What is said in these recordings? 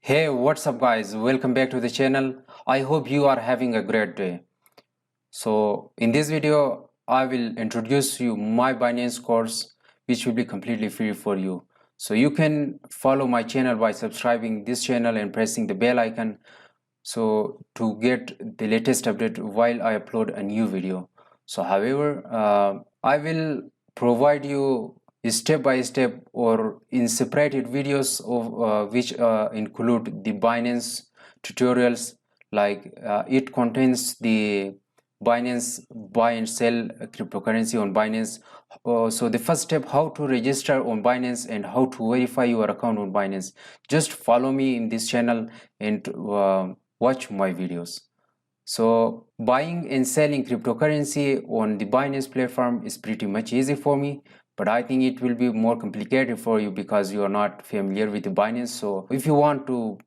Hey, what's up guys? Welcome back to the channel. I hope you are having a great day. So in this video, I will introduce you my Binance course, which will be completely free for you. So you can follow my channel by subscribing this channel and pressing the bell icon so to get the latest update while I upload a new video. So however, I will provide you step by step or in separated videos of which include the Binance tutorials, like it contains the Binance buy and sell cryptocurrency on Binance. So the first step, how to register on Binance and how to verify your account on Binance. Just follow me in this channel and watch my videos. So buying and selling cryptocurrency on the Binance platform is pretty much easy for me, but I think it will be more complicated for you because you are not familiar with the Binance. So if you want to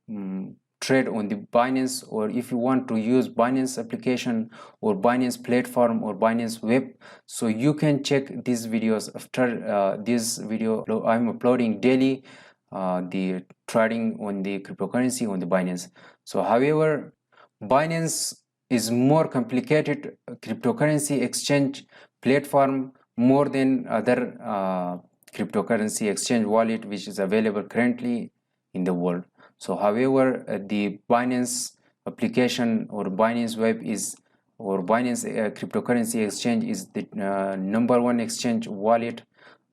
trade on the Binance, or if you want to use Binance application or Binance platform or Binance web, so you can check these videos after this video. I'm uploading daily the trading on the cryptocurrency on the Binance. So however, Binance is more complicated cryptocurrency exchange platform more than other cryptocurrency exchange wallet which is available currently in the world. So however, the Binance application or Binance web is, or Binance cryptocurrency exchange is the number one exchange wallet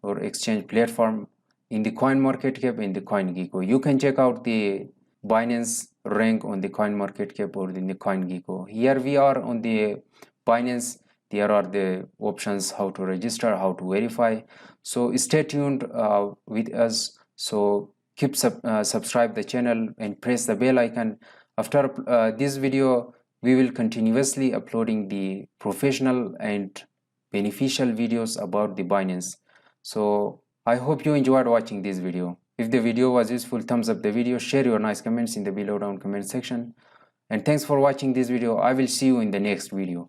or exchange platform in the coin market cap in the CoinGecko. You can check out the Binance rank on the coin market cap or in the CoinGecko. Here we are on the Binance. There are the options how to register, how to verify. So stay tuned with us. So keep subscribe the channel and press the bell icon. After this video, we will continuously uploading the professional and beneficial videos about the Binance. So I hope you enjoyed watching this video. If the video was useful, thumbs up the video, share your nice comments in the below down comment section. And thanks for watching this video. I will see you in the next video.